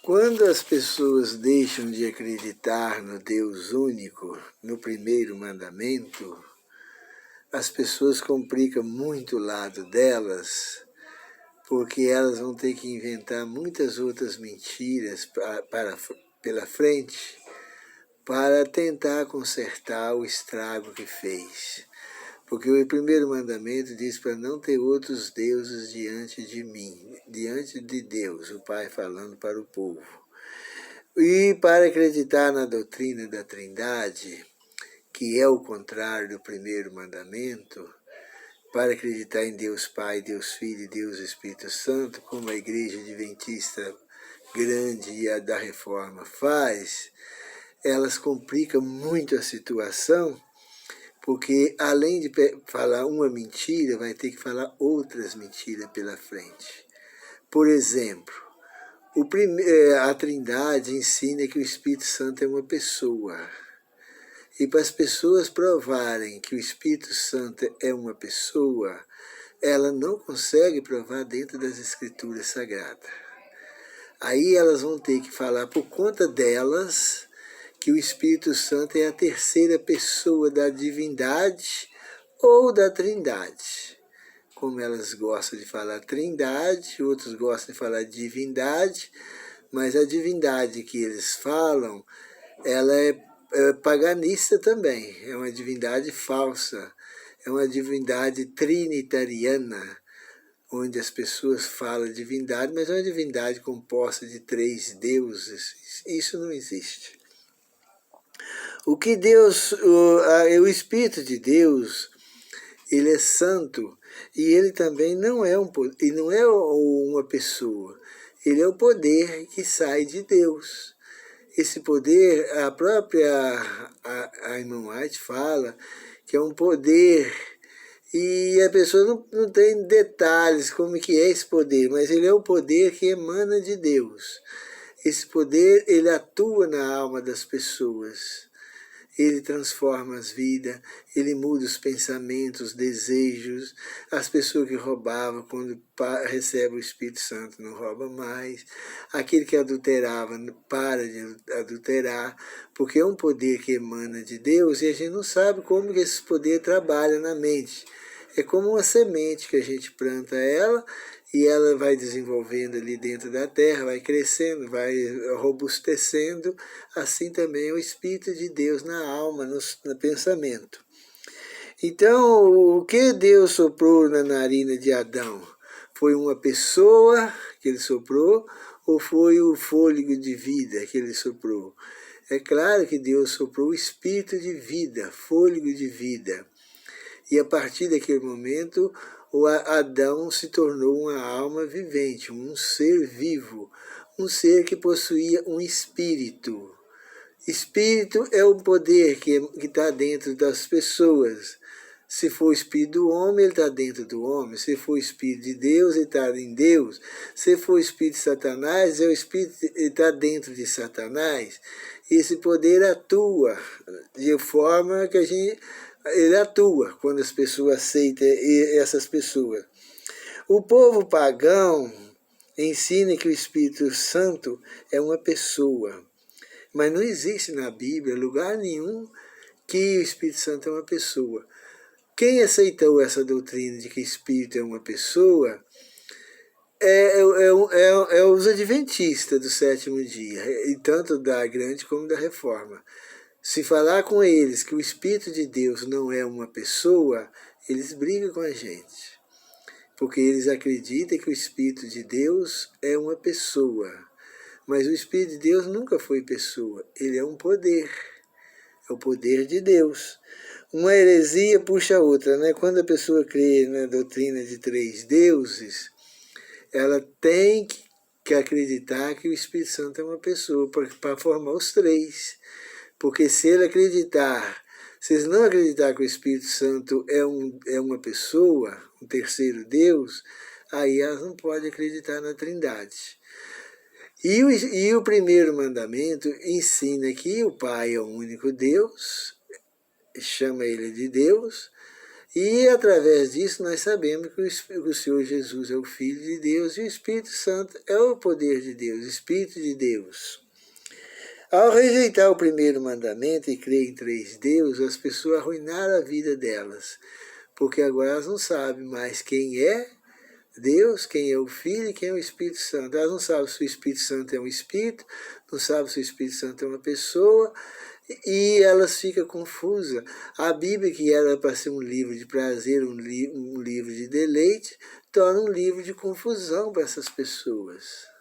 Quando as pessoas deixam de acreditar no Deus único, no primeiro mandamento, as pessoas complicam muito o lado delas, porque elas vão ter que inventar muitas outras mentiras pela frente para tentar consertar o estrago que fez. Porque o primeiro mandamento diz para não ter outros deuses diante de mim, diante de Deus, o Pai falando para o povo. E para acreditar na doutrina da Trindade, que é o contrário do primeiro mandamento, para acreditar em Deus Pai, Deus Filho e Deus Espírito Santo, como a Igreja Adventista grande e a da Reforma faz, elas complicam muito a situação, porque além de falar uma mentira, vai ter que falar outras mentiras pela frente. Por exemplo, a Trindade ensina que o Espírito Santo é uma pessoa. E para as pessoas provarem que o Espírito Santo é uma pessoa, ela não consegue provar dentro das Escrituras Sagradas. Aí elas vão ter que falar por conta delas que o Espírito Santo é a terceira pessoa da divindade ou da Trindade. Como elas gostam de falar Trindade, outros gostam de falar divindade, mas a divindade que eles falam, ela é paganista também, é uma divindade falsa, é uma divindade trinitariana, onde as pessoas falam divindade, mas é uma divindade composta de 3 deuses. Isso não existe. O que Deus, o Espírito de Deus, ele é santo e ele também não é uma pessoa. Ele é o poder que sai de Deus. Esse poder, a própria a irmã White fala que é um poder, e a pessoa não tem detalhes como que é esse poder, mas ele é o poder que emana de Deus. Esse poder, ele atua na alma das pessoas. Ele transforma as vidas, ele muda os pensamentos, os desejos. As pessoas que roubavam, quando recebem o Espírito Santo, não rouba mais. Aquele que adulterava, para de adulterar, porque é um poder que emana de Deus e a gente não sabe como que esse poder trabalha na mente. É como uma semente que a gente planta ela e ela vai desenvolvendo ali dentro da terra, vai crescendo, vai robustecendo, assim também é o Espírito de Deus na alma, no pensamento. Então, o que Deus soprou na narina de Adão? Foi uma pessoa que ele soprou ou foi o fôlego de vida que ele soprou? É claro que Deus soprou o Espírito de vida, fôlego de vida. E a partir daquele momento, o Adão se tornou uma alma vivente, um ser vivo, um ser que possuía um espírito. Espírito é o poder que está dentro das pessoas. Se for o espírito do homem, ele está dentro do homem. Se for o espírito de Deus, ele está em Deus. Se for o espírito de Satanás, é o espírito ele está dentro de Satanás. E esse poder atua de forma que ele atua quando as pessoas aceitam essas pessoas. O povo pagão ensina que o Espírito Santo é uma pessoa, mas não existe na Bíblia lugar nenhum que o Espírito Santo é uma pessoa. Quem aceitou essa doutrina de que o Espírito é uma pessoa é os adventistas do 7º dia, e tanto da grande como da reforma. Se falar com eles que o Espírito de Deus não é uma pessoa, eles brigam com a gente. Porque eles acreditam que o Espírito de Deus é uma pessoa. Mas o Espírito de Deus nunca foi pessoa, ele é um poder. É o poder de Deus. Uma heresia puxa a outra, né? Quando a pessoa crê na doutrina de 3 deuses, ela tem que acreditar que o Espírito Santo é uma pessoa, para formar os 3. Porque se eles não acreditar que o Espírito Santo é uma pessoa, um terceiro Deus, aí elas não podem acreditar na Trindade. E o primeiro mandamento ensina que o Pai é o único Deus, chama ele de Deus, E através disso nós sabemos que o Senhor Jesus é o Filho de Deus e o Espírito Santo é o poder de Deus, o Espírito de Deus. Ao rejeitar o primeiro mandamento e crer em 3 deuses, as pessoas arruinaram a vida delas, porque agora elas não sabem mais quem é Deus, quem é o Filho e quem é o Espírito Santo. Elas não sabem se o Espírito Santo é um Espírito, não sabem se o Espírito Santo é uma pessoa, e elas ficam confusas. A Bíblia, que era para ser um livro de prazer, um livro de deleite, torna um livro de confusão para essas pessoas.